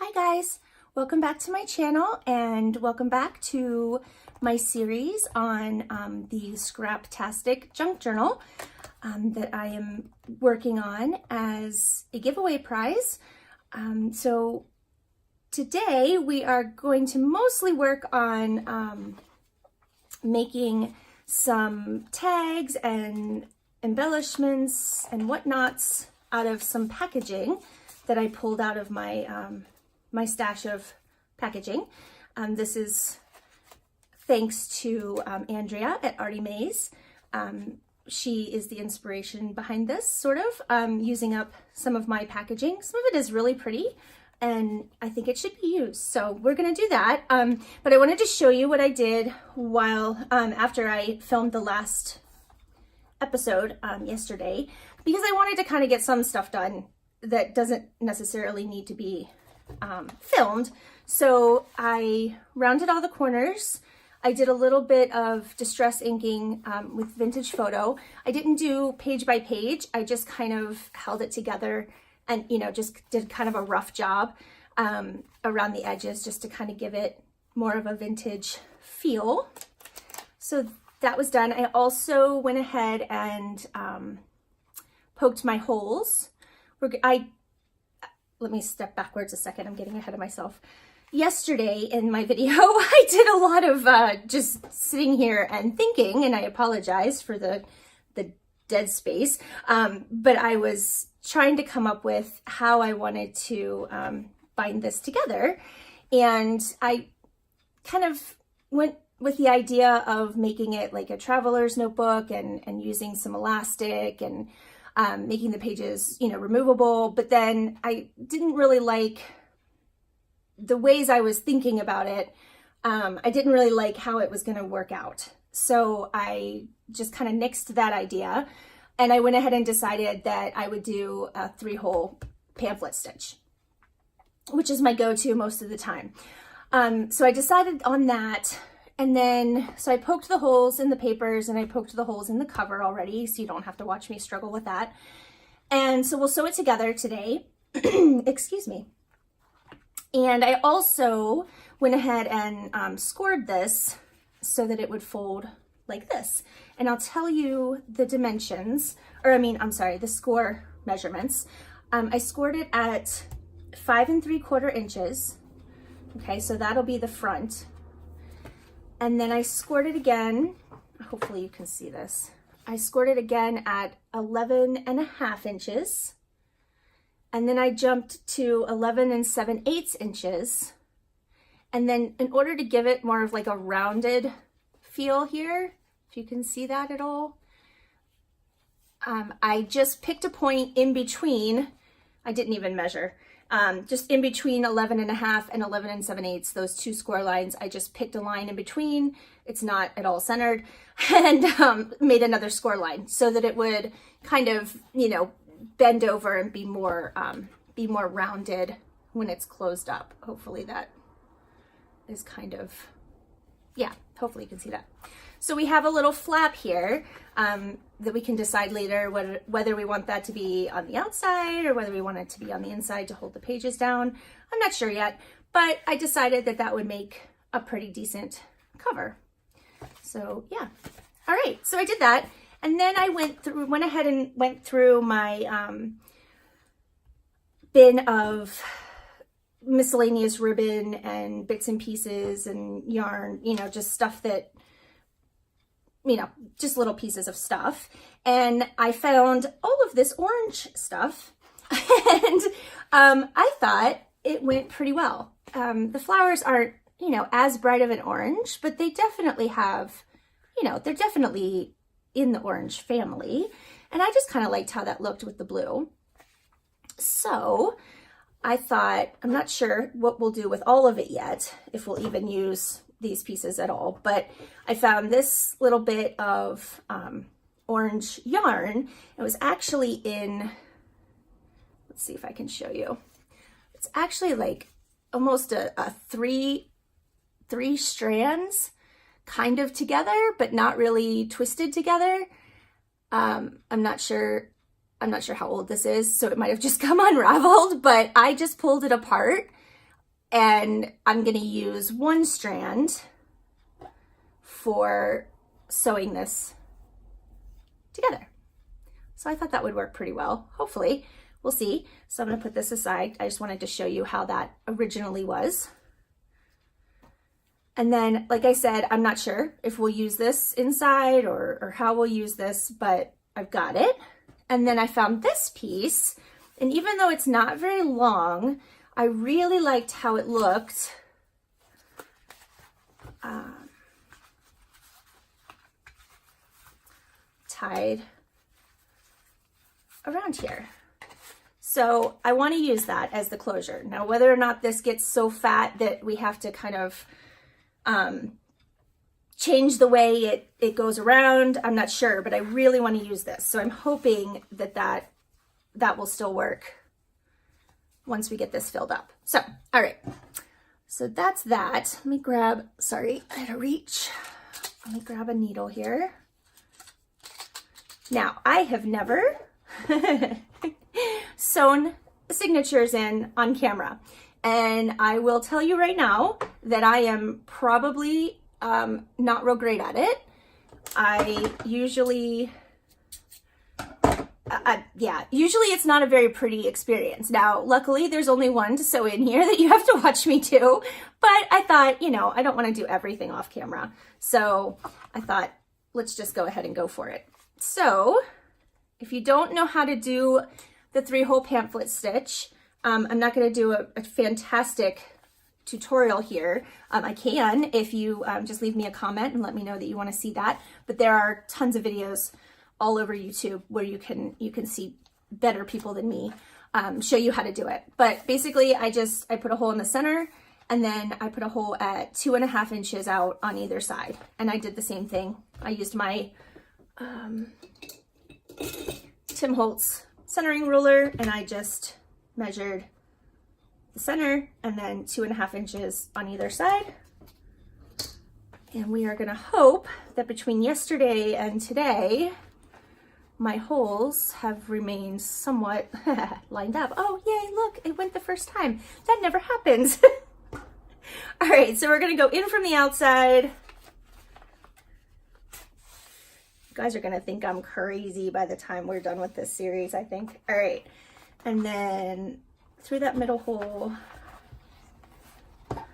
Hi guys, welcome back to my channel and welcome back to my series on the Scraptastic junk journal that I am working on as a giveaway prize. So today we are going to mostly work on making some tags and embellishments and whatnots out of some packaging that I pulled out of my my stash of packaging. This is thanks to Andrea at Artie Maze. She is the inspiration behind this, sort of, using up some of my packaging. Some of it is really pretty and I think it should be used. So we're gonna do that. But I wanted to show you what I did while, after I filmed the last episode yesterday, because I wanted to kind of get some stuff done that doesn't necessarily need to be filmed. So I rounded all the corners. I did a little bit of distress inking with Vintage Photo. I didn't do page by page. I just kind of held it together and, you know, just did kind of a rough job around the edges just to kind of give it more of a vintage feel. So that was done. I also went ahead and poked my holes. Let me step backwards a second. I'm getting ahead of myself. Yesterday in my video, I did a lot of just sitting here and thinking, and I apologize for the dead space, but I was trying to come up with how I wanted to bind this together. And I kind of went with the idea of making it like a traveler's notebook and using some elastic and making the pages, you know, removable. But then I didn't really like the ways I was thinking about it. I didn't really like how it was going to work out. So I just kind of nixed that idea. And I went ahead and decided that I would do a 3-hole pamphlet stitch, which is my go-to most of the time. So I decided on that. And then, so I poked the holes in the papers and I poked the holes in the cover already, so you don't have to watch me struggle with that. And so we'll sew it together today. Excuse me. And I also went ahead and scored this so that it would fold like this. And I'll tell you the dimensions, or the score measurements. I scored it at 5 3/4 inches. Okay, so that'll be the front. And then I scored it again, hopefully you can see this. I scored it again at 11 1/2 inches. And then I jumped to 11 7/8 inches. And then in order to give it more of like a rounded feel here, if you can see that at all, I just picked a point in between. I didn't even measure. Just in between 11 1/2 and 11 7/8, those two score lines, I just picked a line in between. It's not at all centered, and made another score line so that it would kind of, you know, bend over and be more rounded when it's closed up. Hopefully that is kind of, yeah, hopefully you can see that. So we have a little flap here that we can decide later whether we want that to be on the outside or whether we want it to be on the inside to hold the pages down. I'm not sure yet, but I decided that that would make a pretty decent cover. So yeah, all right, so I did that. And then I went ahead and went through my bin of miscellaneous ribbon and bits and pieces and yarn, you know, just stuff that, you know, just little pieces of stuff. And I found all of this orange stuff and I thought it went pretty well. The flowers aren't, you know, as bright of an orange, but they definitely have, you know, they're definitely in the orange family. And I just kind of liked how that looked with the blue. So I thought, I'm not sure what we'll do with all of it yet, if we'll even use these pieces at all, but I found this little bit of orange yarn. It was actually in, let's see if I can show you. It's actually like almost a three strands kind of together, but not really twisted together. I'm not sure how old this is, so it might have just come unraveled, but I just pulled it apart and I'm gonna use one strand for sewing this together. So I thought that would work pretty well, hopefully. We'll see. So I'm gonna put this aside. I just wanted to show you how that originally was. And then, like I said, I'm not sure if we'll use this inside or how we'll use this, but I've got it. And then I found this piece, and even though it's not very long, I really liked how it looked. Tied around here. So I want to use that as the closure. Now, whether or not this gets so fat that we have to kind of change the way it goes around, I'm not sure, but I really want to use this. So I'm hoping that that will still work once we get this filled up. So, all right. So that's that. Let me grab, sorry, I had to reach. Let me grab a needle here. Now, I have never sewn signatures in on camera. And I will tell you right now that I am probably not real great at it. I usually, usually it's not a very pretty experience. Now, luckily there's only one to sew in here that you have to watch me do, but I thought, you know, I don't want to do everything off camera. So I thought, let's just go ahead and go for it. So if you don't know how to do the 3-hole pamphlet stitch, I'm not going to do a fantastic tutorial here. I can if you just leave me a comment and let me know that you want to see that. But there are tons of videos all over YouTube where you can see better people than me show you how to do it. But basically, I put a hole in the center, and then I put a hole at 2.5 inches out on either side. And I did the same thing. I used my Tim Holtz centering ruler, and I just measured the center and then 2.5 inches on either side. And we are gonna hope that between yesterday and today, my holes have remained somewhat lined up. Oh, yay, look, it went the first time. That never happens. All right, so we're gonna go in from the outside. You guys are gonna think I'm crazy by the time we're done with this series, I think. All right, and then through that middle hole. All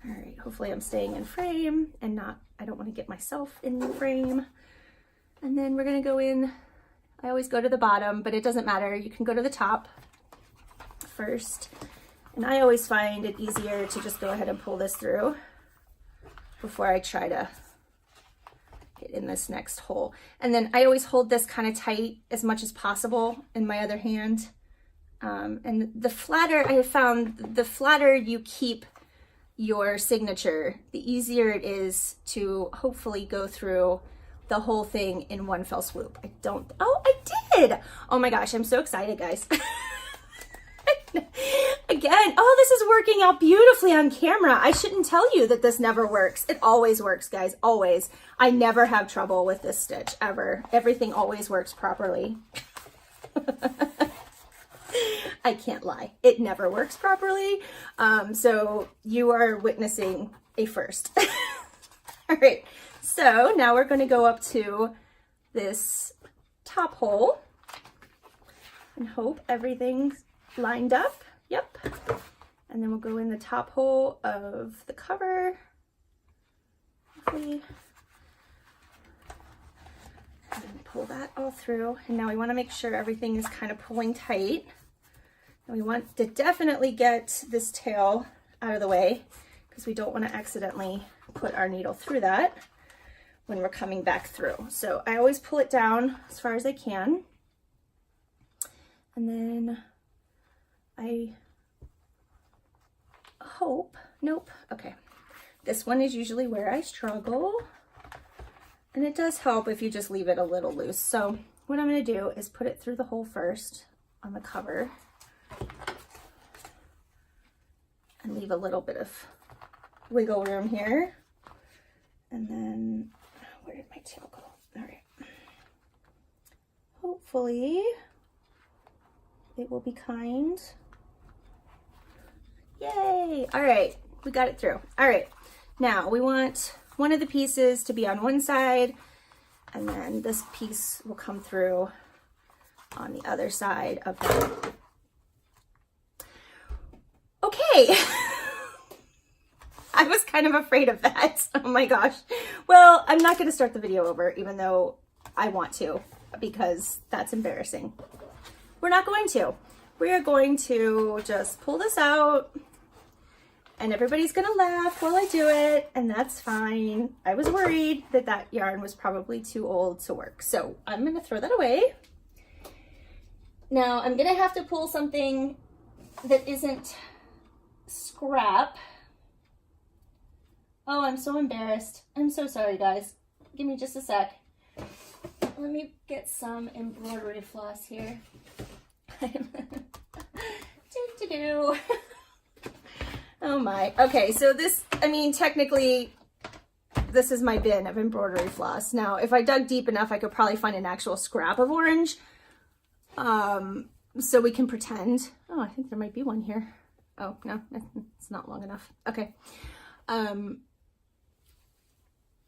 right, hopefully I'm staying in frame and not, I don't want to get myself in the frame. And then we're gonna go in, I always go to the bottom, but it doesn't matter. You can go to the top first. And I always find it easier to just go ahead and pull this through before I try to get in this next hole. And then I always hold this kind of tight as much as possible in my other hand. And the flatter, I have found, the flatter you keep your signature, the easier it is to hopefully go through the whole thing in one fell swoop. I did! Oh my gosh, I'm so excited, guys. Again, oh, this is working out beautifully on camera. I shouldn't tell you that this never works. It always works, guys, always. I never have trouble with this stitch, ever. Everything always works properly. I can't lie. It never works properly. So you are witnessing a first. All right, so now we're going to go up to this top hole and hope everything's lined up. Yep. And then we'll go in the top hole of the cover. Hopefully. And pull that all through. And now we want to make sure everything is kind of pulling tight. And we want to definitely get this tail out of the way because we don't want to accidentally put our needle through that when we're coming back through. So I always pull it down as far as I can. And then I hope, nope, okay. This one is usually where I struggle. And it does help if you just leave it a little loose. So what I'm gonna do is put it through the hole first on the cover and leave a little bit of wiggle room here. And then, where did my tail go? All right. Hopefully it will be kind Yay. All right, we got it through. All right, now we want one of the pieces to be on one side, and then this piece will come through on the other side of that. Okay. I was kind of afraid of that. Oh my gosh. Well, I'm not going to start the video over, even though I want to, because that's embarrassing. We're not going to. We are going to just pull this out, and everybody's going to laugh while I do it, and that's fine. I was worried that that yarn was probably too old to work, so I'm going to throw that away. Now, I'm going to have to pull something that isn't scrap. Oh, I'm so embarrassed. I'm so sorry, guys. Give me just a sec. Let me get some embroidery floss here. Do. Oh my. Okay, so this, I mean, technically, this is my bin of embroidery floss. Now, if I dug deep enough, I could probably find an actual scrap of orange. So we can pretend. Oh, I think there might be one here. Oh, no, it's not long enough. Okay.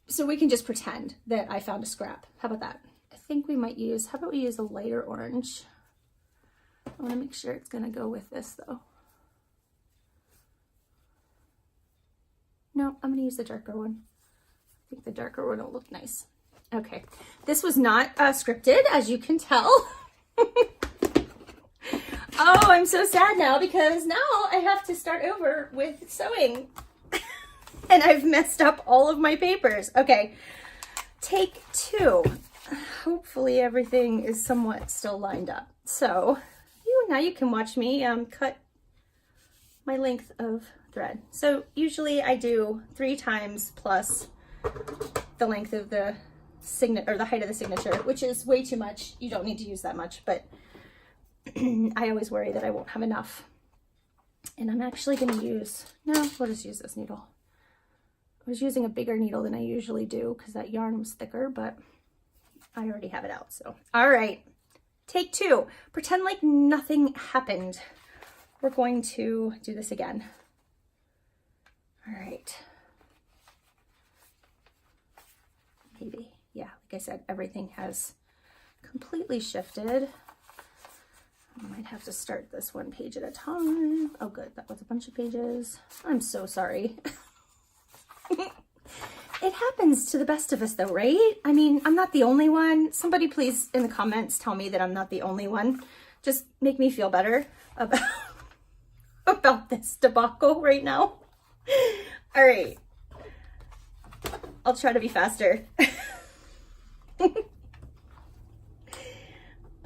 So we can just pretend that I found a scrap. How about that? I think we might use, how about we use a lighter orange? I want to make sure it's going to go with this though. No, I'm going to use the darker one. I think the darker one will look nice. Okay. This was not scripted, as you can tell. Oh, I'm so sad now because now I have to start over with sewing. And I've messed up all of my papers. Okay, take 2. Hopefully everything is somewhat still lined up. So now you can watch me cut my length of thread. So usually I do 3 times plus the length of the signature, or the height of the signature, which is way too much. You don't need to use that much, but I always worry that I won't have enough. And I'm actually going to use, no, we'll just use this needle. I was using a bigger needle than I usually do because that yarn was thicker, but I already have it out. So, all right, take 2. Pretend like nothing happened. We're going to do this again. All right. Maybe, yeah, like I said, everything has completely shifted. I might have to start this one page at a time. Oh, good, that was a bunch of pages. I'm so sorry. It happens to the best of us though, right? I mean, I'm not the only one. Somebody please in the comments tell me that I'm not the only one. Just make me feel better about, about this debacle right now. All right. I'll try to be faster.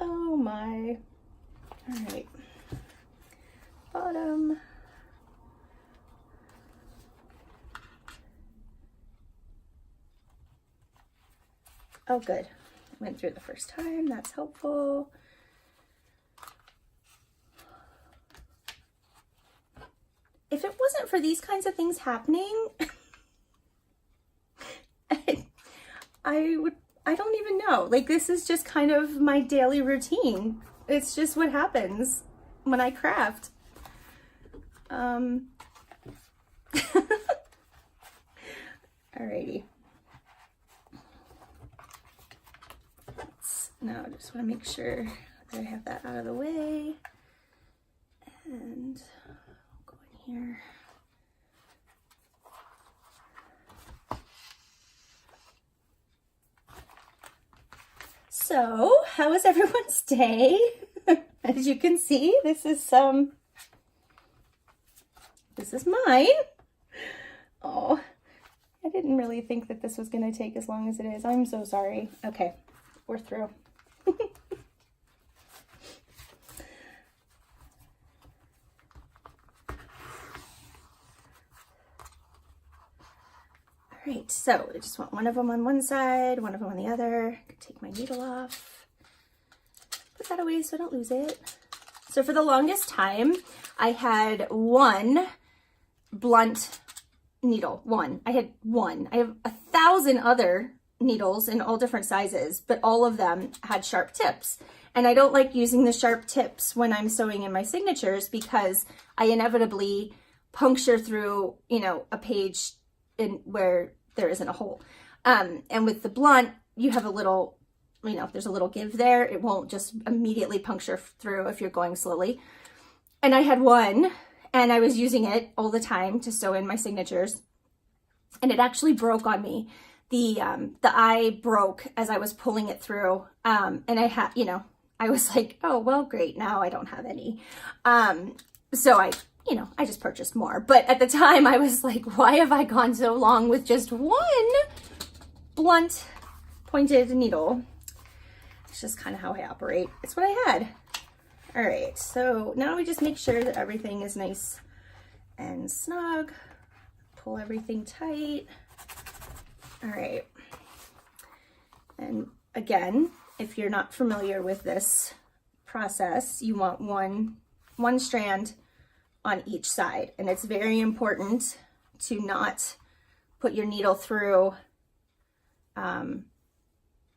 Oh my. All right. Bottom. Oh, good. Went through the first time. That's helpful. If it wasn't for these kinds of things happening, I don't even know. Like, this is just kind of my daily routine. It's just what happens when I craft. Alrighty. Now I just want to make sure that I have that out of the way. And I'll go in here. So, how was everyone's day? As you can see, this is mine. Oh, I didn't really think that this was going to take as long as it is. I'm so sorry. Okay, we're through. All right, so I just want one of them on one side, one of them on the other. Take my needle off, put that away so I don't lose it. So for the longest time, I had one blunt needle, I had one. I have 1,000 other needles in all different sizes, but all of them had sharp tips. And I don't like using the sharp tips when I'm sewing in my signatures because I inevitably puncture through, you know, a page in where there isn't a hole. And with the blunt, you have a little, you know, there's a little give there. It won't just immediately puncture through if you're going slowly. And I had one, and I was using it all the time to sew in my signatures, and it actually broke on me. The eye broke as I was pulling it through, and I had, you know, I was like, oh, well, great, now I don't have any. So I, you know, I just purchased more. But at the time I was like, why have I gone so long with just one blunt pointed needle? It's just kind of how I operate. It's what I had. All right, so now we just make sure that everything is nice and snug. Pull everything tight. All right. And again, if you're not familiar with this process, you want one strand on each side. And it's very important to not put your needle through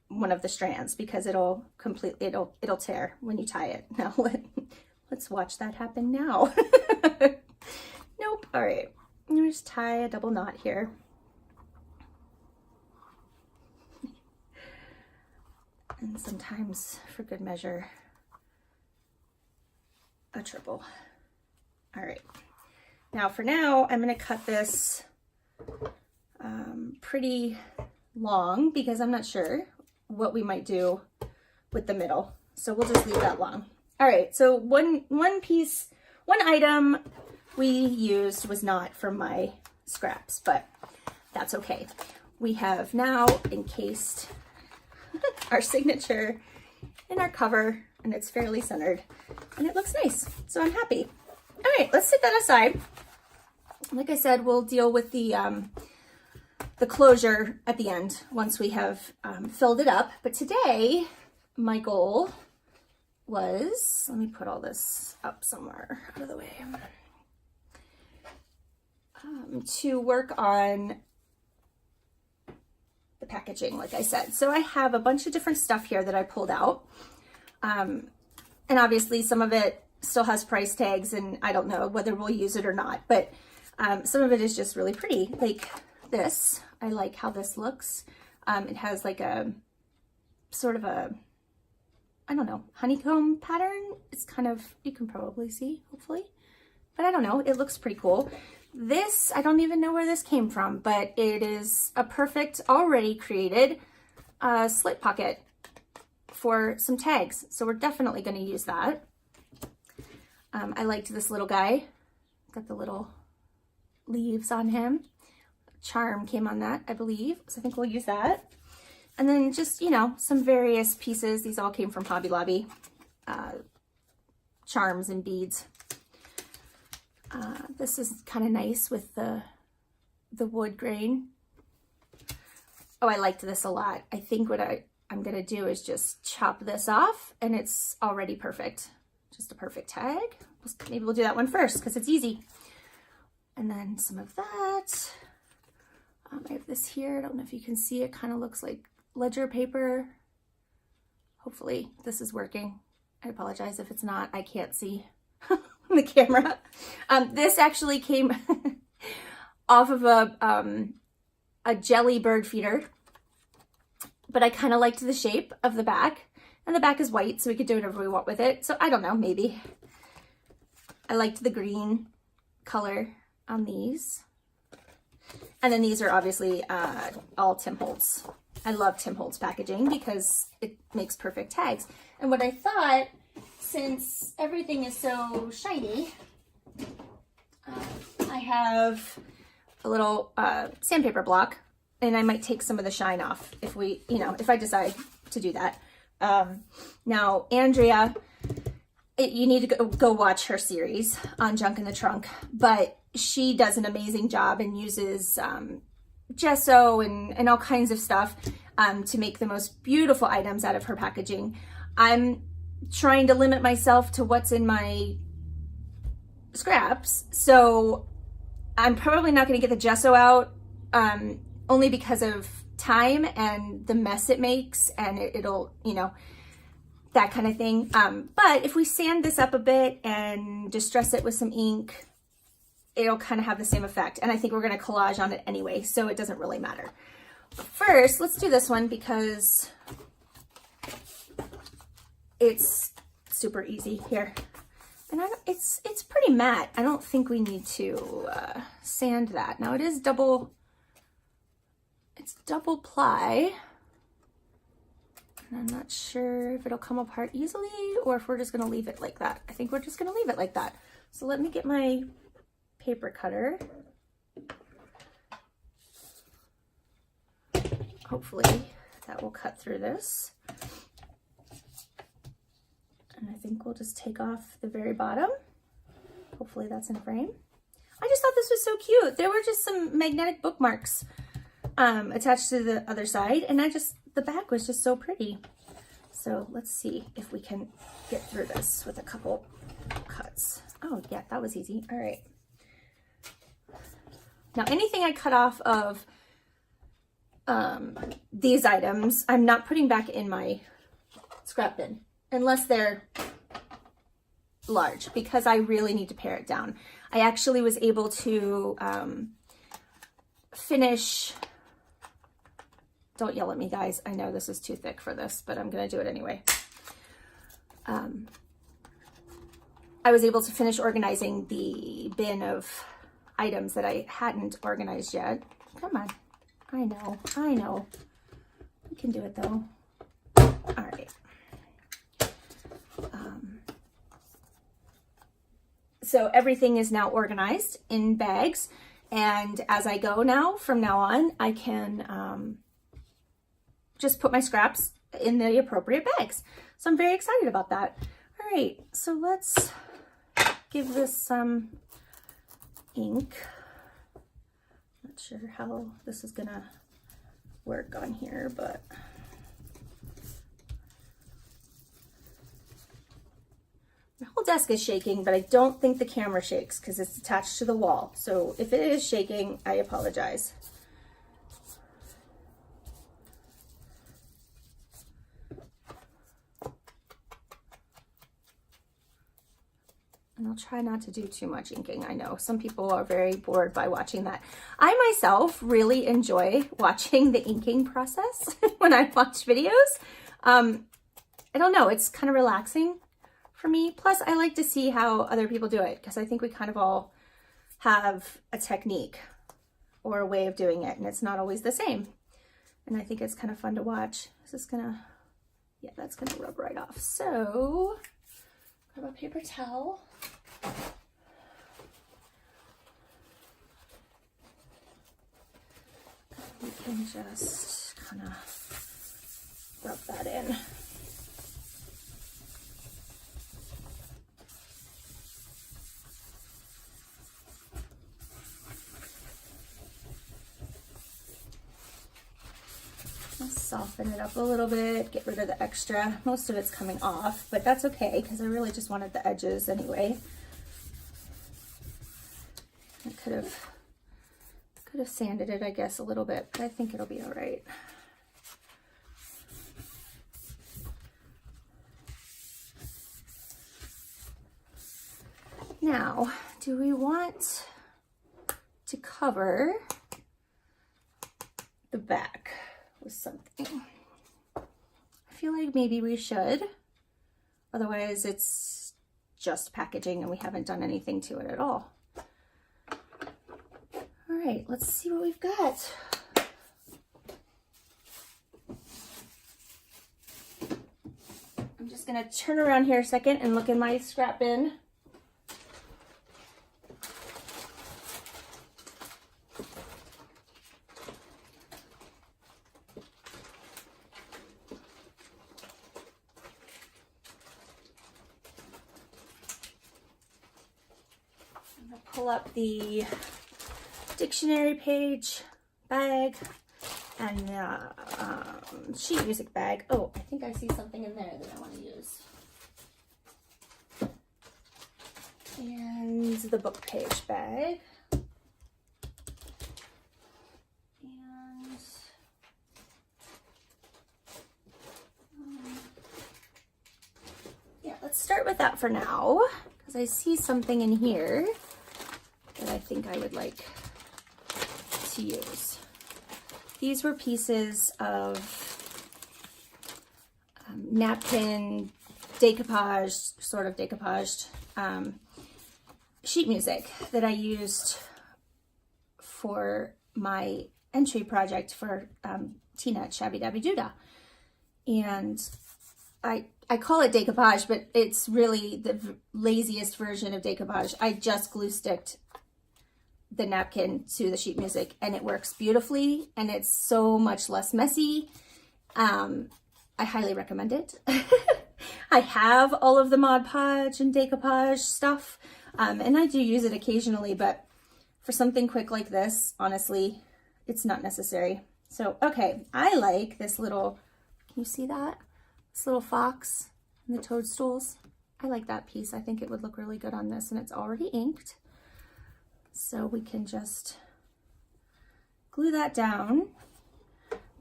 one of the strands, because it'll tear when you tie it. Now let's watch that happen now. Nope. All right, I'm gonna just tie a double knot here. And sometimes, for good measure, a triple. All right, now for now, I'm gonna cut this pretty long, because I'm not sure what we might do with the middle. So we'll just leave that long. All right, so one item we used was not from my scraps, but that's okay. We have now encased our signature in our cover, and it's fairly centered, and it looks nice, so I'm happy. All right, let's set that aside. Like I said, we'll deal with the closure at the end once we have filled it up. But today, my goal was, let me put all this up somewhere out of the way, to work on the packaging, like I said. So I have a bunch of different stuff here that I pulled out. And obviously some of it still has price tags, and I don't know whether we'll use it or not, but some of it is just really pretty. Like this, I like how this looks. It has like a sort of a, I don't know, honeycomb pattern. It's kind of, you can probably see, hopefully, but I don't know, it looks pretty cool. This, I don't even know where this came from, but it is a perfect, already created slip pocket for some tags. So we're definitely going to use that. I liked this little guy, got the little leaves on him. Charm came on that, I believe. So I think we'll use that. And then just, you know, some various pieces. These all came from Hobby Lobby. Charms and beads. This is kind of nice with the wood grain. Oh, I liked this a lot. I think what I'm going to do is just chop this off, and it's already perfect. Just a perfect tag. Maybe we'll do that one first because it's easy. And then some of that. I have this here. I don't know if you can see it. Kind of looks like ledger paper. Hopefully this is working. I apologize if it's not. I can't see the camera. This actually came off of a jelly bird feeder, but I kind of liked the shape of the back, and the back is white, so we could do whatever we want with it. So I don't know, maybe. I liked the green color on these. And then these are obviously all Tim Holtz. I love Tim Holtz packaging because it makes perfect tags. And what I thought, since everything is so shiny, I have a little sandpaper block, and I might take some of the shine off if we, you know, if I decide to do that. Now, Andrea, you need to go watch her series on Junk in the Trunk, but she does an amazing job and uses gesso and all kinds of stuff to make the most beautiful items out of her packaging. I'm trying to limit myself to what's in my scraps, so I'm probably not going to get the gesso out, only because of time and the mess it makes, and it'll, you know, that kind of thing. But if we sand this up a bit and distress it with some ink, it'll kind of have the same effect. And I think we're going to collage on it anyway, so it doesn't really matter. But first, let's do this one because it's super easy here. And it's pretty matte. I don't think we need to sand that. Now it is it's double ply. And I'm not sure if it'll come apart easily or if we're just gonna leave it like that. I think we're just gonna leave it like that. So let me get my paper cutter. Hopefully that will cut through this. And I think we'll just take off the very bottom. Hopefully that's in frame. I just thought this was so cute. There were just some magnetic bookmarks attached to the other side, and the back was just so pretty. So let's see if we can get through this with a couple cuts. Oh yeah, that was easy. All right. Now anything I cut off of these items, I'm not putting back in my scrap bin unless they're large, because I really need to pare it down. I actually was able to finish. Don't yell at me, guys. I know this is too thick for this, but I'm gonna do it anyway. I was able to finish organizing the bin of items that I hadn't organized yet. Come on. I know. We can do it though. All right. So everything is now organized in bags. And as I go now, from now on, I can just put my scraps in the appropriate bags. So I'm very excited about that. All right, so let's give this some ink. Not sure how this is gonna work on here, but my whole desk is shaking, but I don't think the camera shakes because it's attached to the wall. So if it is shaking, I apologize. And I'll try not to do too much inking. I know some people are very bored by watching that. I myself really enjoy watching the inking process when I watch videos. I don't know, it's kind of relaxing for me. Plus, I like to see how other people do it because I think we kind of all have a technique or a way of doing it, and it's not always the same. And I think it's kind of fun to watch. Is this gonna, yeah, that's gonna rub right off. So, grab a paper towel. We can just kind of rub that in. Soften it up a little bit, get rid of the extra. Most of it's coming off, but that's okay because I really just wanted the edges anyway. I could have sanded it, I guess, a little bit, but I think it'll be all right. Now, do we want to cover the back with something? I feel like maybe we should. Otherwise, it's just packaging and we haven't done anything to it at all. All right, let's see what we've got. I'm just gonna turn around here a second and look in my scrap bin. Pull up the dictionary page bag and the sheet music bag. Oh, I think I see something in there that I want to use. And the book page bag. And yeah, let's start with that for now because I see something in here that I think I would like to use. These were pieces of napkin decoupage, sort of decoupaged sheet music that I used for my entry project for Tina at Shabby Dabby Doodah. And I call it decoupage, but it's really the laziest version of decoupage. I just glue sticked the napkin to the sheet music and it works beautifully and it's so much less messy. I highly recommend it. I have all of the Mod Podge and decoupage stuff, and I do use it occasionally, but for something quick like this, honestly, it's not necessary. So, okay, I like this little, can you see that? This little fox and the toadstools. I like that piece. I think it would look really good on this, and it's already inked. So we can just glue that down,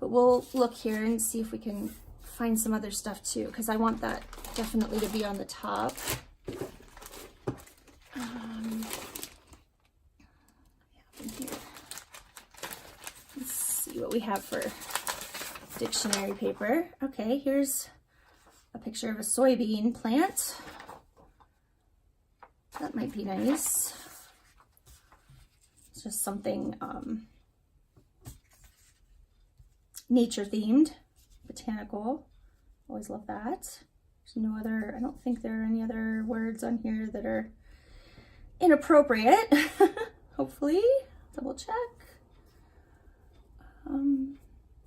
but we'll look here and see if we can find some other stuff too, because I want that definitely to be on the top. Let's see what we have for dictionary paper. Okay, here's a picture of a soybean plant. That might be nice. It's just something nature themed, botanical. Always love that. There's no other, I don't think there are any other words on here that are inappropriate. Hopefully, double check.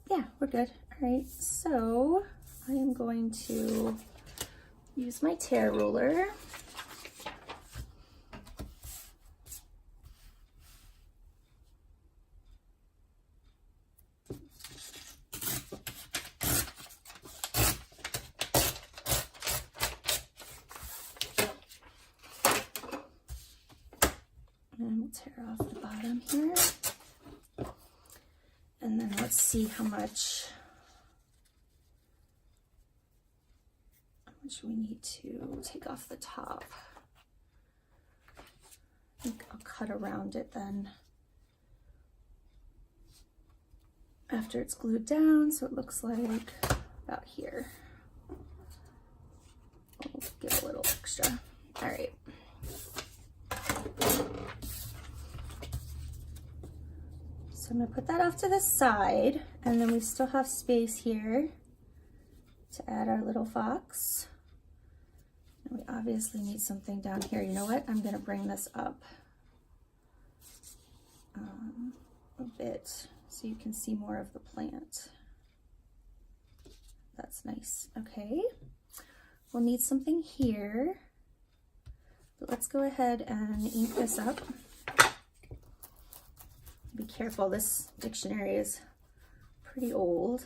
Yeah, we're good. All right, so I am going to use my tear ruler. And we'll tear off the bottom here. And then let's see how much we need to take off the top. I think I'll cut around it then after it's glued down, so it looks like about here. I'll give a little extra. All right. So I'm going to put that off to the side, and then we still have space here to add our little fox. And we obviously need something down here. You know what? I'm going to bring this up a bit so you can see more of the plant. That's nice. Okay. We'll need something here, but let's go ahead and ink this up. Be careful, this dictionary is pretty old.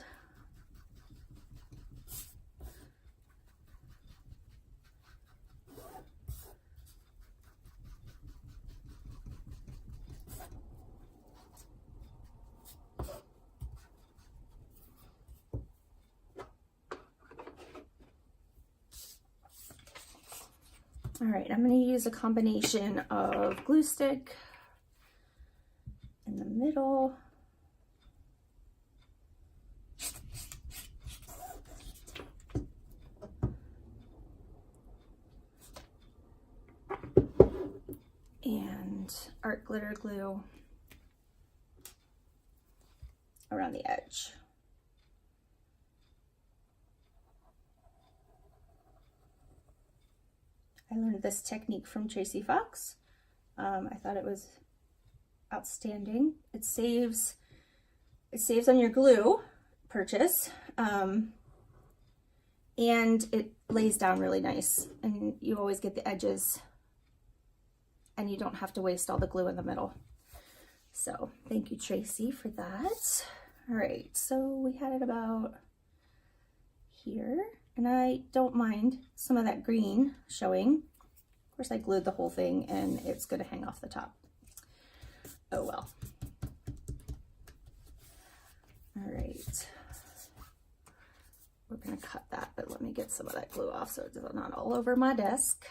All right, I'm going to use a combination of glue stick in the middle, and art glitter glue around the edge. I learned this technique from Tracy Fox. I thought it was outstanding. It saves on your glue purchase, and it lays down really nice, and you always get the edges and you don't have to waste all the glue in the middle. So thank you, Tracy, for that. All right, so we had it about here, and I don't mind some of that green showing. Of course, I glued the whole thing and it's going to hang off the top. Oh well. All right. We're going to cut that, but let me get some of that glue off so it's not all over my desk.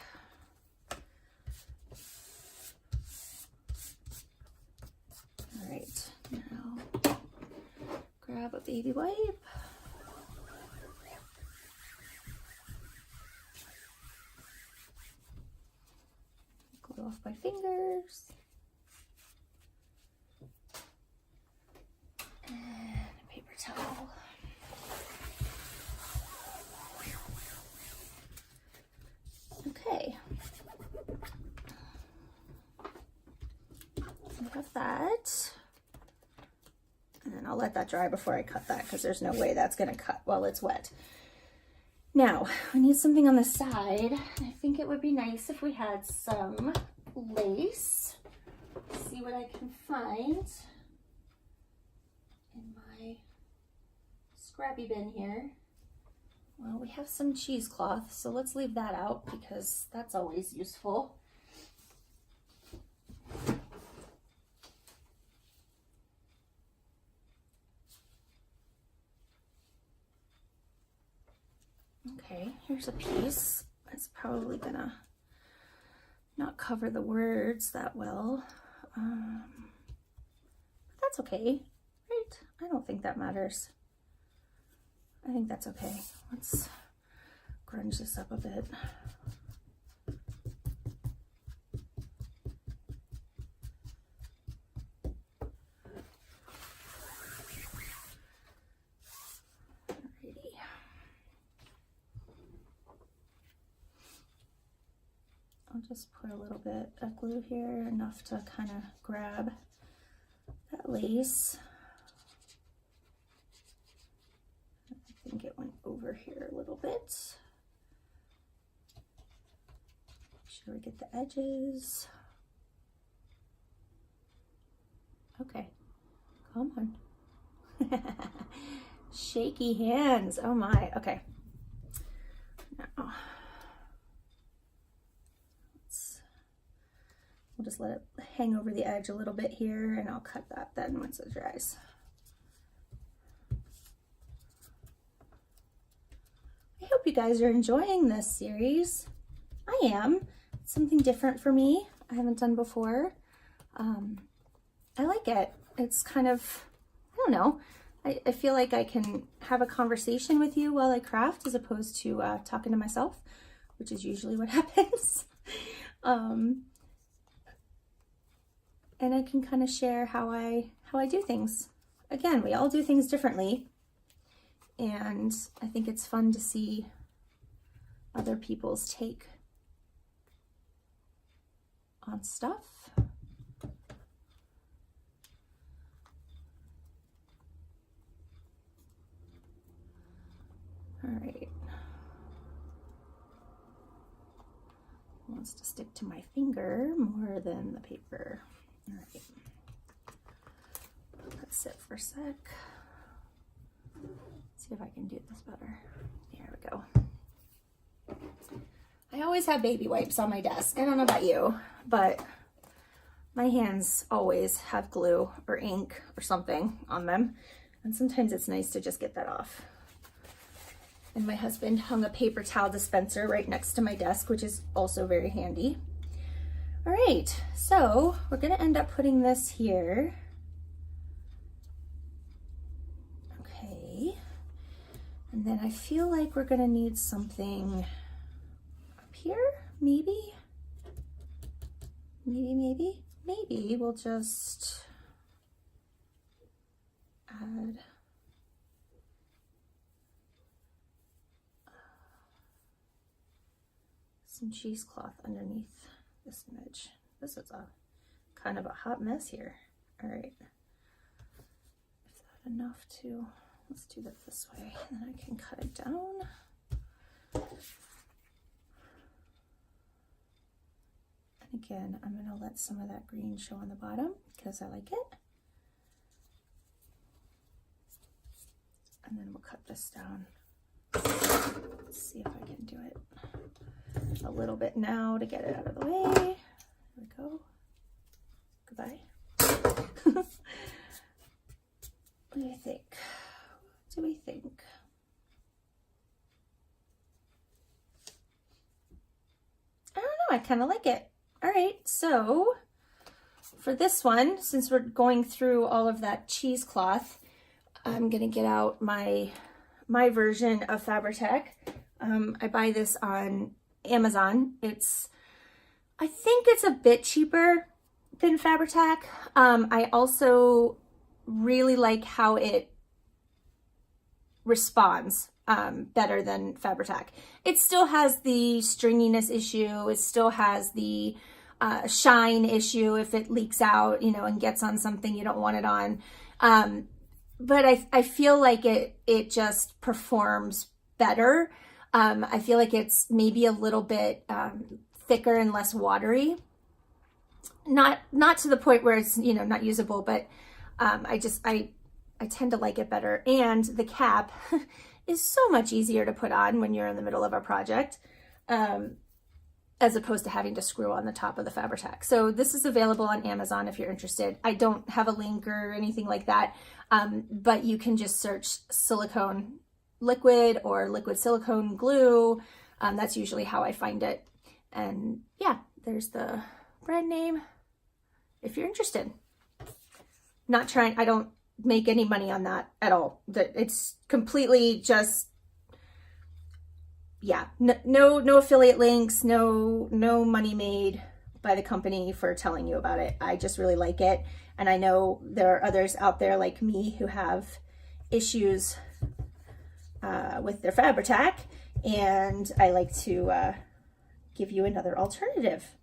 grab a baby wipe. Glue off my fingers. And a paper towel. Okay. I have that. And then I'll let that dry before I cut that because there's no way that's going to cut while it's wet. Now, we need something on the side. I think it would be nice if we had some lace. Let's see what I can find in my scrappy bin here. Well, we have some cheesecloth, so let's leave that out because that's always useful. Okay, here's a piece. It's probably gonna not cover the words that well. But that's okay, right? I don't think that matters. I think that's okay. Let's grunge this up a bit. I'll just put a little bit of glue here, enough to kind of grab that lace. I think it went over here a little bit. Make sure we get the edges. Okay, come on. Shaky hands, oh my, okay. Now, we'll just let it hang over the edge a little bit here, and I'll cut that then once it dries. I hope you guys are enjoying this series. I am. It's something different for me. I haven't done before. I like it. It's kind of, I don't know. I feel like I can have a conversation with you while I craft as opposed to talking to myself, which is usually what happens. And I can kind of share how I do things. Again, we all do things differently, and I think it's fun to see other people's take on stuff. All right. Wants to stick to my finger more than the paper. All right, let that sit for a sec. See if I can do this better. There we go. I always have baby wipes on my desk. I don't know about you, but my hands always have glue or ink or something on them. And sometimes it's nice to just get that off. And my husband hung a paper towel dispenser right next to my desk, which is also very handy. All right, so we're gonna end up putting this here. Okay, and then I feel like we're gonna need something up here, maybe we'll just add some cheesecloth underneath this image. This is a kind of a hot mess here. All right, is that enough to, let's do that this way, and then I can cut it down. And again, I'm gonna let some of that green show on the bottom because I like it. And then we'll cut this down. Let's see if I can do it a little bit now to get it out of the way. There we go. Goodbye. What do you think? What do we think? I don't know, I kind of like it. All right, so for this one, since we're going through all of that cheesecloth, I'm gonna get out my version of Fabri-Tac. I buy this on Amazon. I think it's a bit cheaper than Fabri-Tac. I also really like how it responds better than Fabri-Tac. It still has the stringiness issue. It still has the shine issue if it leaks out, you know, and gets on something you don't want it on. But I feel like it just performs better. I feel like it's maybe a little bit thicker and less watery. Not to the point where it's, you know, not usable, but I tend to like it better. And the cap is so much easier to put on when you're in the middle of a project, as opposed to having to screw on the top of the Fabri-Tac. So this is available on Amazon if you're interested. I don't have a link or anything like that, but you can just search silicone liquid or liquid silicone glue. That's usually how I find it. And yeah, there's the brand name if you're interested. I don't make any money on that at all. It's completely just, yeah, no affiliate links, no money made by the company for telling you about it. I just really like it. And I know there are others out there like me who have issues with their Fabri-Tac, and I like to give you another alternative.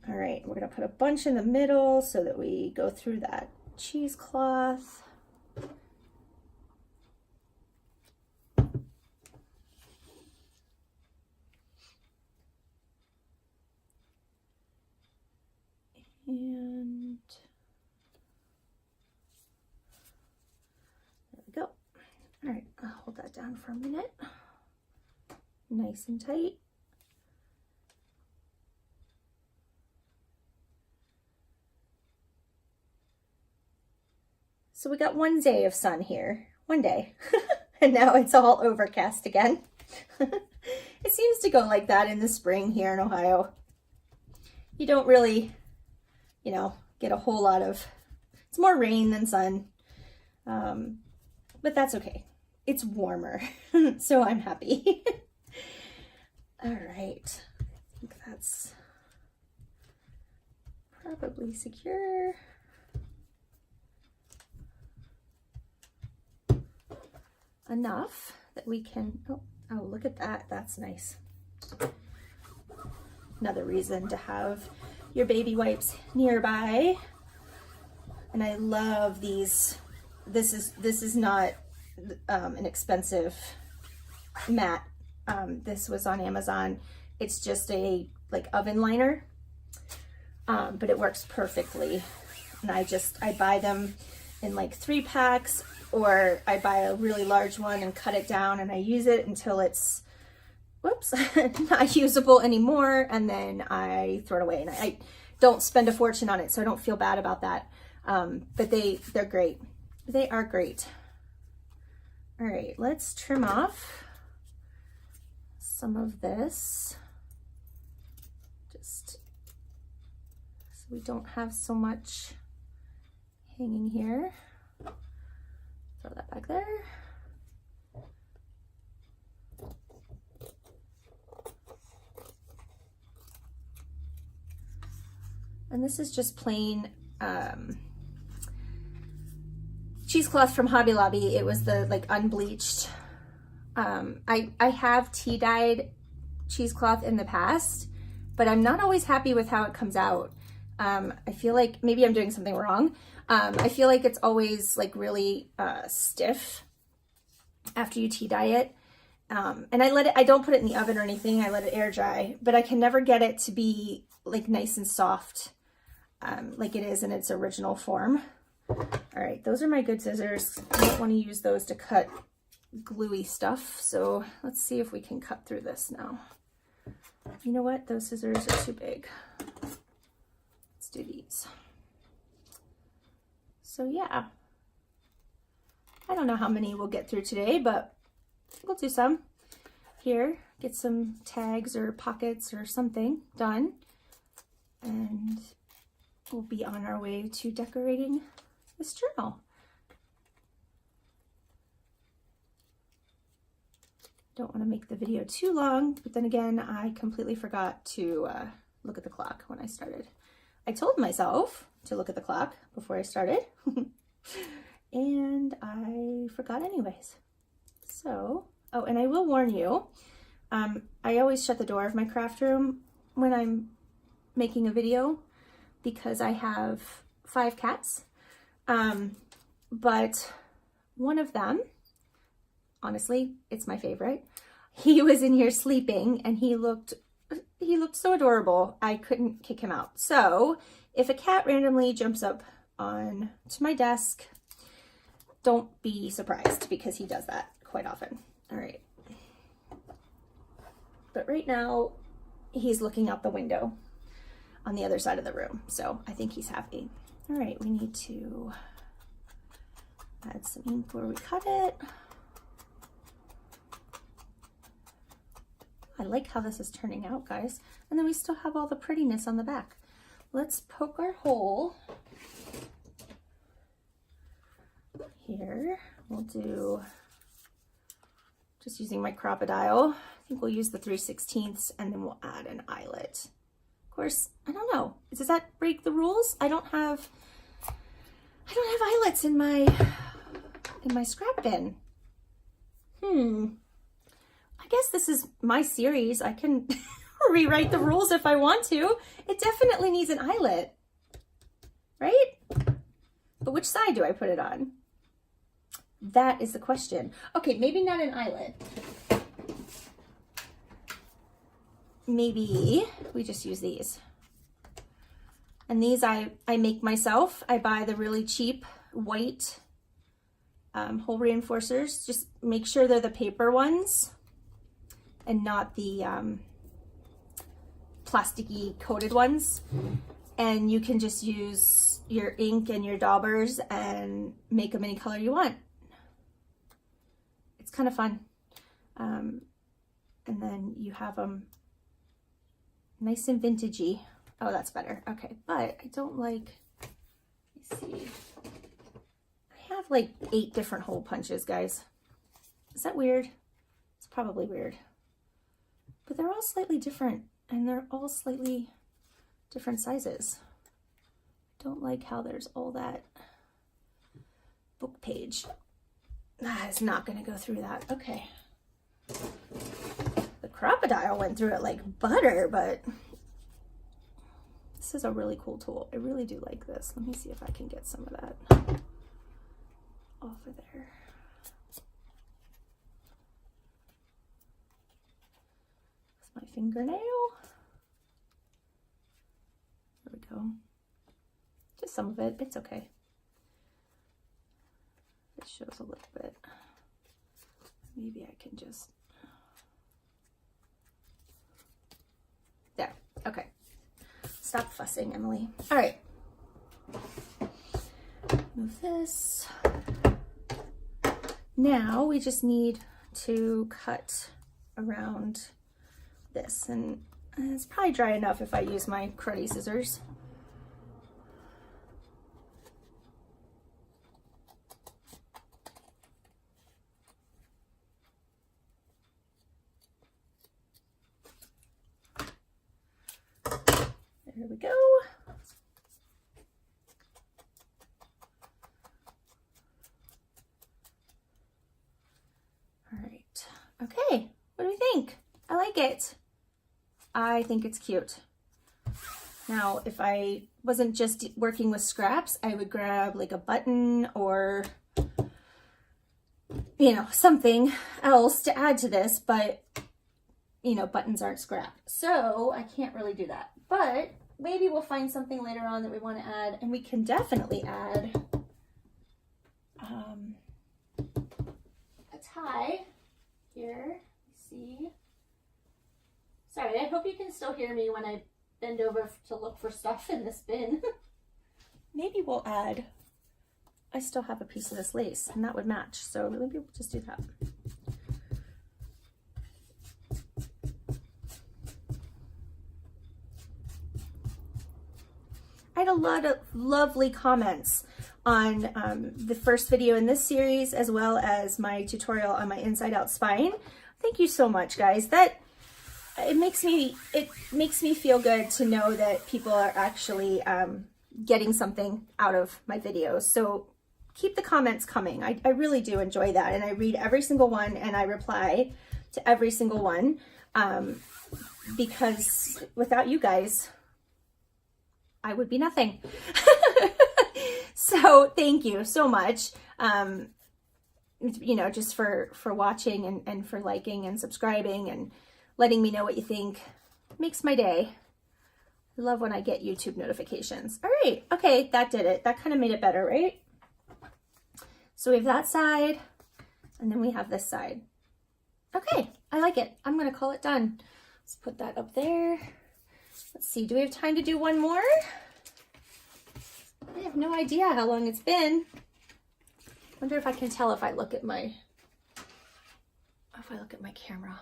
All right, we're gonna put a bunch in the middle so that we go through that cheesecloth. And there we go. All right, I'll hold that down for a minute. Nice and tight. So we got one day of sun here, one day, and now it's all overcast again. It seems to go like that in the spring here in Ohio. You don't really, you know, get a whole lot of, it's more rain than sun, but that's okay. It's warmer, so I'm happy. All right, I think that's probably secure. Enough that we can, oh, look at that, that's nice. Another reason to have your baby wipes nearby. And I love these. This is not an expensive mat. This was on Amazon. It's just a like oven liner, but it works perfectly. And I buy them in like 3 packs, or I buy a really large one and cut it down, and I use it until it's, whoops, not usable anymore, and then I throw it away. And I don't spend a fortune on it, so I don't feel bad about that. But they're great. They are great. All right, let's trim off some of this, just so we don't have so much hanging here. Throw that back there. And this is just plain cheesecloth from Hobby Lobby. It was the like unbleached. I have tea dyed cheesecloth in the past, but I'm not always happy with how it comes out. I feel like maybe I'm doing something wrong. I feel like it's always like really stiff after you tea dye it. And I don't put it in the oven or anything. I let it air dry, but I can never get it to be like nice and soft like it is in its original form. All right, those are my good scissors. I don't want to use those to cut gluey stuff. So let's see if we can cut through this now. You know what? Those scissors are too big. Let's do these. So yeah, I don't know how many we'll get through today, but we'll do some. Here, get some tags or pockets or something done, and we'll be on our way to decorating this journal. don't want to make the video too long, but then again, I completely forgot to look at the clock when I started. I told myself to look at the clock before I started, and I forgot anyways. So, oh, and I will warn you, I always shut the door of my craft room when I'm making a video because I have 5 cats, but one of them, honestly, it's my favorite. He was in here sleeping and he looked so adorable. I couldn't kick him out. So if a cat randomly jumps up on to my desk, don't be surprised because he does that quite often. All right. But right now he's looking out the window on the other side of the room. So I think he's happy. All right, we need to add some ink where we cut it. I like how this is turning out, guys. And then we still have all the prettiness on the back. Let's poke our hole here. We'll do, just using my Crocodile. I think we'll use the 3/16 and then we'll add an eyelet. Of course, I don't know. Does that break the rules? I don't have eyelets in my scrap bin. I guess this is my series. I can rewrite the rules if I want to. It definitely needs an eyelet, right? But which side do I put it on? That is the question. Okay, maybe not an eyelet. Maybe we just use these. And these I make myself. I buy the really cheap white hole reinforcers. Just make sure they're the paper ones and not the plasticky coated ones. And you can just use your ink and your daubers and make them any color you want. It's kind of fun. And then you have them nice and vintagey. Oh, that's better. Okay, but I don't like, let me see. I have like 8 different hole punches, guys. Is that weird? It's probably weird. But they're all slightly different and they're all slightly different sizes. I don't like how there's all that book page. That is not gonna go through that. Okay. The Crocodile went through it like butter, but this is a really cool tool. I really do like this. Let me see if I can get some of that off of there. With my fingernail. There we go. Just some of it. It's okay. It shows a little bit. Maybe I can just... There. Okay. Stop fussing, Emily. All right. Move this. Now we just need to cut around this, and it's probably dry enough if I use my cruddy scissors. There we go. All right. Okay. What do we think? I like it. I think it's cute. Now, if I wasn't just working with scraps, I would grab like a button or, you know, something else to add to this, but, you know, buttons aren't scrap. So I can't really do that. But maybe we'll find something later on that we want to add, and we can definitely add a tie here. Let's see. Sorry, I hope you can still hear me when I bend over to look for stuff in this bin. Maybe we'll add, I still have a piece of this lace, and that would match, so maybe we'll just do that. I had a lot of lovely comments on the first video in this series, as well as my tutorial on my inside out spine. Thank you so much, guys. It makes me feel good to know that people are actually getting something out of my videos. So keep the comments coming. I really do enjoy that, and I read every single one and I reply to every single one, because without you guys, I would be nothing. So thank you so much. You know, just for watching and for liking and subscribing and letting me know what you think. It makes my day. I love when I get YouTube notifications. All right, okay, that did it. That kind of made it better, right? So we have that side, and then we have this side. Okay, I like it. I'm gonna call it done. Let's put that up there. Let's see, do we have time to do one more? I have no idea how long it's been. Wonder if I can tell if I look at my camera.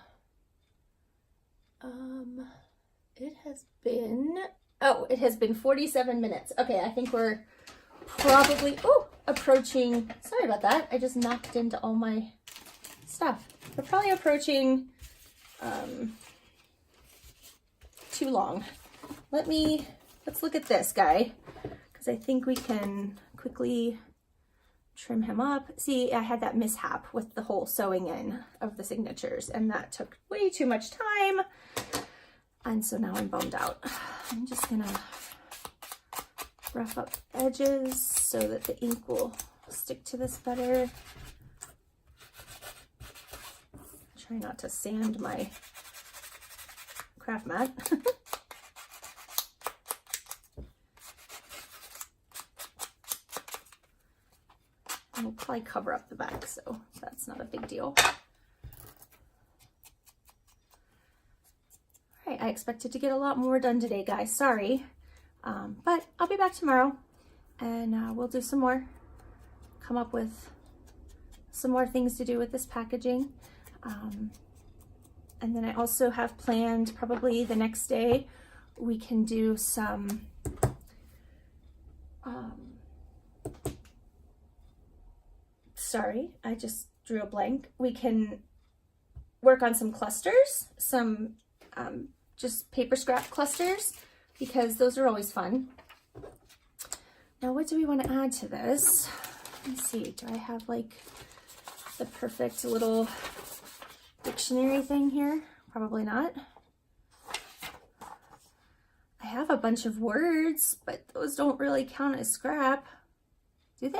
It has been 47 minutes. Okay, I think we're probably approaching, sorry about that. I just knocked into all my stuff. We're probably approaching too long. Let's look at this guy, because I think we can quickly trim him up. See, I had that mishap with the whole sewing in of the signatures, and that took way too much time. And so now I'm bummed out. I'm just gonna rough up edges so that the ink will stick to this better. Try not to sand my craft mat. And we'll probably cover up the back, so that's not a big deal. All right, I expected to get a lot more done today, guys. Sorry. But I'll be back tomorrow, and we'll do some more, come up with some more things to do with this packaging. And then I also have planned, probably the next day, we can do some sorry, I just drew a blank. We can work on some clusters, some just paper scrap clusters, because those are always fun. Now, what do we want to add to this? Let's see, do I have like the perfect little dictionary thing here? Probably not. I have a bunch of words, but those don't really count as scrap, do they?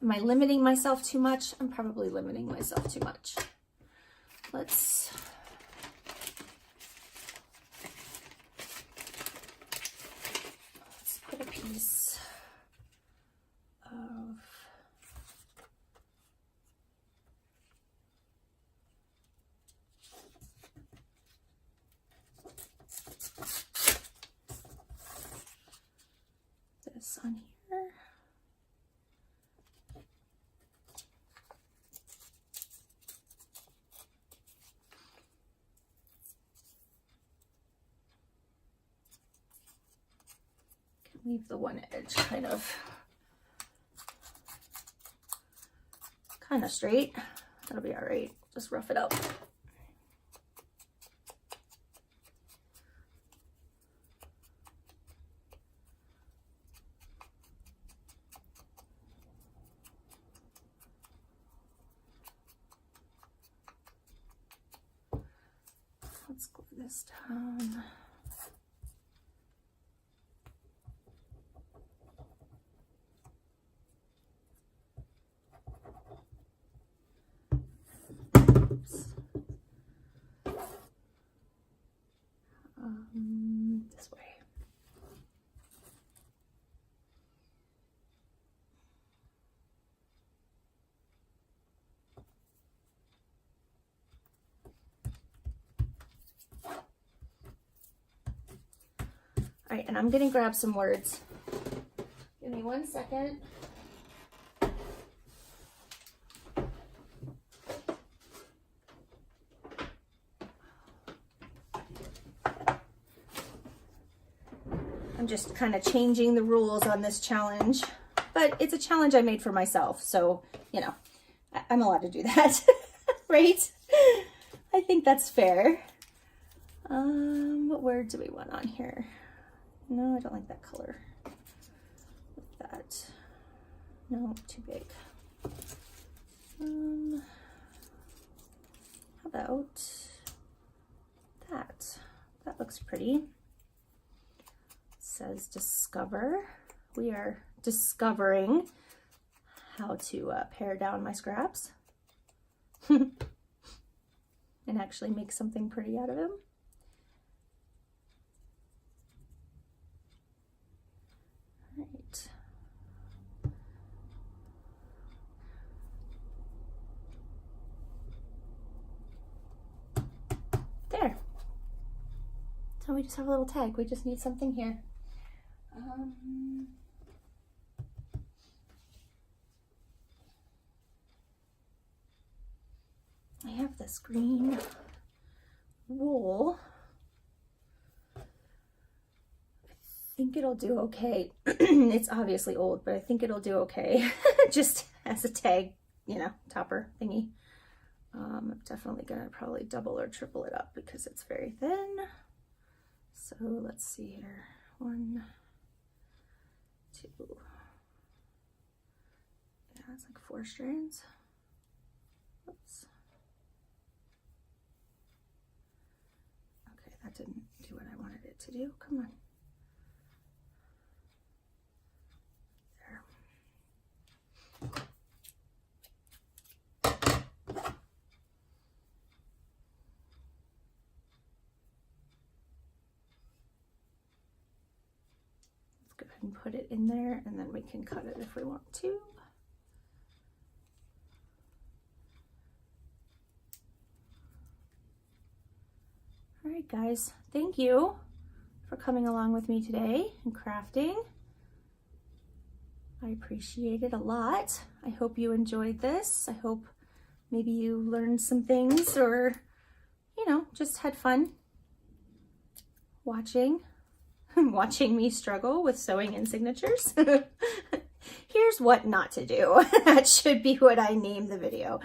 Am I limiting myself too much? I'm probably limiting myself too much. Let's put a piece of this on here. Leave the one edge kind of straight. That'll be all right. Just rough it up. Let's glue this down. This way. All right, and I'm gonna grab some words. Give me 1 second. I'm just kind of changing the rules on this challenge, but it's a challenge I made for myself, so, you know, I'm allowed to do that. Right? I think that's fair. What word do we want on here? No, I don't like that color. That. No, too big. How about that? That looks pretty. It says discover. We are discovering how to pare down my scraps and actually make something pretty out of them. All right. There. So we just have a little tag. We just need something here. I have this green wool. I think it'll do okay. It's obviously old, but I think it'll do okay. Just as a tag, you know, topper thingy. I'm definitely gonna probably double or triple it up because it's very thin. So let's see here. 1, 2. Yeah, it's like 4 strands. Oops. Okay, that didn't do what I wanted it to do. Come on. Go ahead and put it in there, and then we can cut it if we want to. All right, guys, thank you for coming along with me today and crafting. I appreciate it a lot. I hope you enjoyed this. I hope maybe you learned some things or, you know, just had fun watching me struggle with sewing in signatures. Here's what not to do. That should be what I name the video.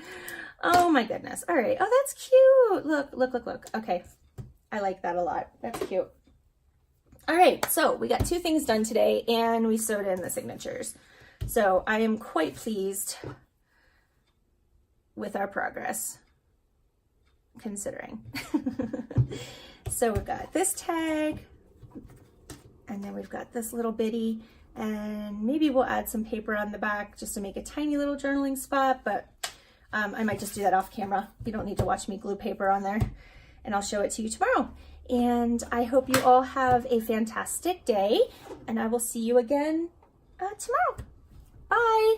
Oh my goodness. All right. Oh, that's cute. Look, look, look, look. Okay. I like that a lot. That's cute. All right. So we got 2 things done today and we sewed in the signatures. So I am quite pleased with our progress, considering. So we've got this tag, and then we've got this little bitty, and maybe we'll add some paper on the back just to make a tiny little journaling spot, but I might just do that off camera. You don't need to watch me glue paper on there, and I'll show it to you tomorrow. And I hope you all have a fantastic day, and I will see you again tomorrow. Bye.